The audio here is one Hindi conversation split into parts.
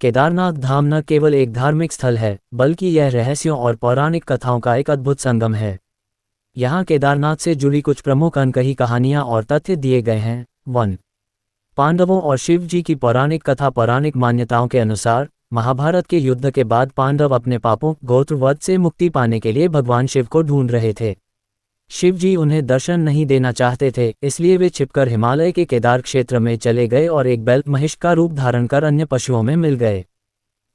केदारनाथ धाम न केवल एक धार्मिक स्थल है, बल्कि यह रहस्यों और पौराणिक कथाओं का एक अद्भुत संगम है। यहाँ केदारनाथ से जुड़ी कुछ प्रमुख अनकही कहानियाँ और तथ्य दिए गए हैं। 1. पांडवों और शिव जी की पौराणिक कथा। पौराणिक मान्यताओं के अनुसार महाभारत के युद्ध के बाद पांडव अपने पापों गोत्रवध से मुक्ति पाने के लिए भगवान शिव को ढूंढ रहे थे। शिव जी उन्हें दर्शन नहीं देना चाहते थे, इसलिए वे छिपकर हिमालय के केदार क्षेत्र में चले गए और एक बैल महिष का रूप धारण कर अन्य पशुओं में मिल गए।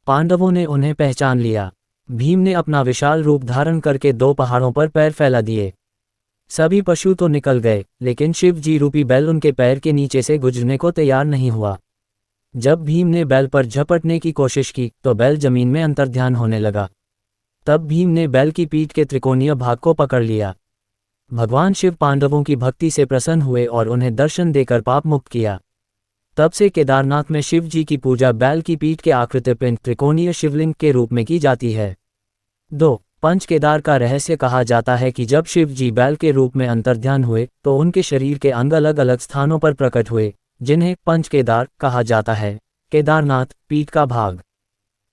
पांडवों ने उन्हें पहचान लिया। भीम ने अपना विशाल रूप धारण करके 2 पहाड़ों पर पैर फैला दिए। सभी पशु तो निकल गए, लेकिन शिव जी रूपी बैल उनके पैर के नीचे से गुजरने को तैयार नहीं हुआ। जब भीम ने बैल पर झपटने की कोशिश की तो बैल जमीन में अंतर्ध्यान होने लगा। तब भीम ने बैल की पीठ के त्रिकोणीय भाग को पकड़ लिया। भगवान शिव पांडवों की भक्ति से प्रसन्न हुए और उन्हें दर्शन देकर पाप मुक्त किया। तब से केदारनाथ में शिव जी की पूजा बैल की पीठ के आकृति पिंड त्रिकोणीय शिवलिंग के रूप में की जाती है। 2. पंच केदार का रहस्य। कहा जाता है कि जब शिव जी बैल के रूप में अंतर्ध्यान हुए तो उनके शरीर के अंग अलग अलग स्थानों पर प्रकट हुए, जिन्हें पंच केदार कहा जाता है। केदारनाथ पीठ का भाग,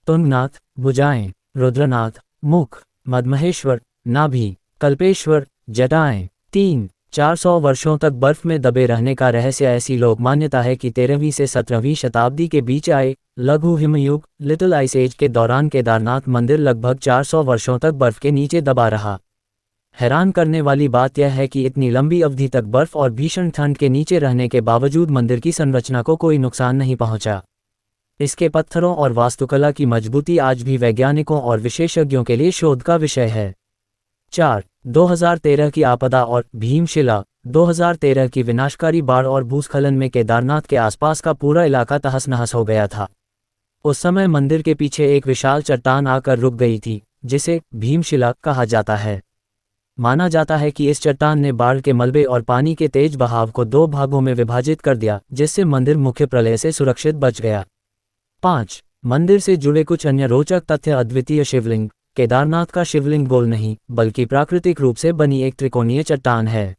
तुंगनाथ भुजाएं, रुद्रनाथ मुख, मदमहेश्वर नाभि, कल्पेश्वर जटाएं। 3. 400 वर्षों तक बर्फ में दबे रहने का रहस्य। ऐसी लोक मान्यता है कि 13वीं से 17वीं शताब्दी के बीच आए लघु हिमयुग लिटिल आइस एज के दौरान केदारनाथ मंदिर लगभग 400 वर्षों तक बर्फ के नीचे दबा रहा। हैरान करने वाली बात यह है कि इतनी लंबी अवधि तक बर्फ और भीषण ठंड के नीचे रहने के बावजूद मंदिर की संरचना को कोई नुकसान नहीं पहुंचा। इसके पत्थरों और वास्तुकला की मजबूती आज भी वैज्ञानिकों और विशेषज्ञों के लिए शोध का विषय है। 4. 2013 की आपदा और भीमशिला। 2013 की विनाशकारी बाढ़ और भूस्खलन में केदारनाथ के आसपास का पूरा इलाका तहस नहस हो गया था। उस समय मंदिर के पीछे एक विशाल चट्टान आकर रुक गई थी, जिसे भीमशिला कहा जाता है। माना जाता है कि इस चट्टान ने बाढ़ के मलबे और पानी के तेज बहाव को 2 भागों में विभाजित कर दिया, जिससे मंदिर मुख्य प्रलय से सुरक्षित बच गया। 5. मंदिर से जुड़े कुछ अन्य रोचक तथ्य। अद्वितीय शिवलिंग। केदारनाथ का शिवलिंग गोल नहीं, बल्कि प्राकृतिक रूप से बनी एक त्रिकोणीय चट्टान है।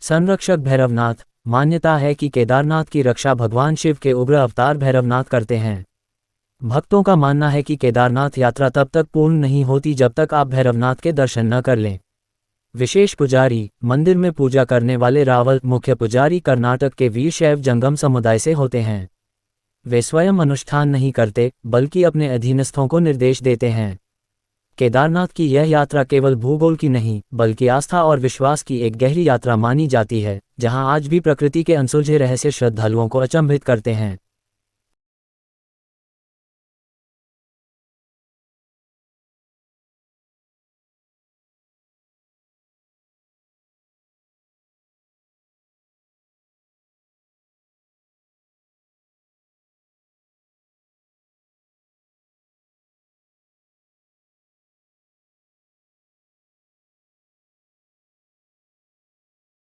संरक्षक भैरवनाथ। मान्यता है कि केदारनाथ की रक्षा भगवान शिव के उग्र अवतार भैरवनाथ करते हैं। भक्तों का मानना है कि केदारनाथ यात्रा तब तक पूर्ण नहीं होती जब तक आप भैरवनाथ के दर्शन न कर लें। विशेष पुजारी। मंदिर में पूजा करने वाले रावल मुख्य पुजारी कर्नाटक के वीरशैव जंगम समुदाय से होते हैं। वे स्वयं अनुष्ठान नहीं करते, बल्कि अपने अधीनस्थों को निर्देश देते हैं। केदारनाथ की यह यात्रा केवल भूगोल की नहीं, बल्कि आस्था और विश्वास की एक गहरी यात्रा मानी जाती है, जहां आज भी प्रकृति के अनसुलझे रहस्य श्रद्धालुओं को अचंभित करते हैं।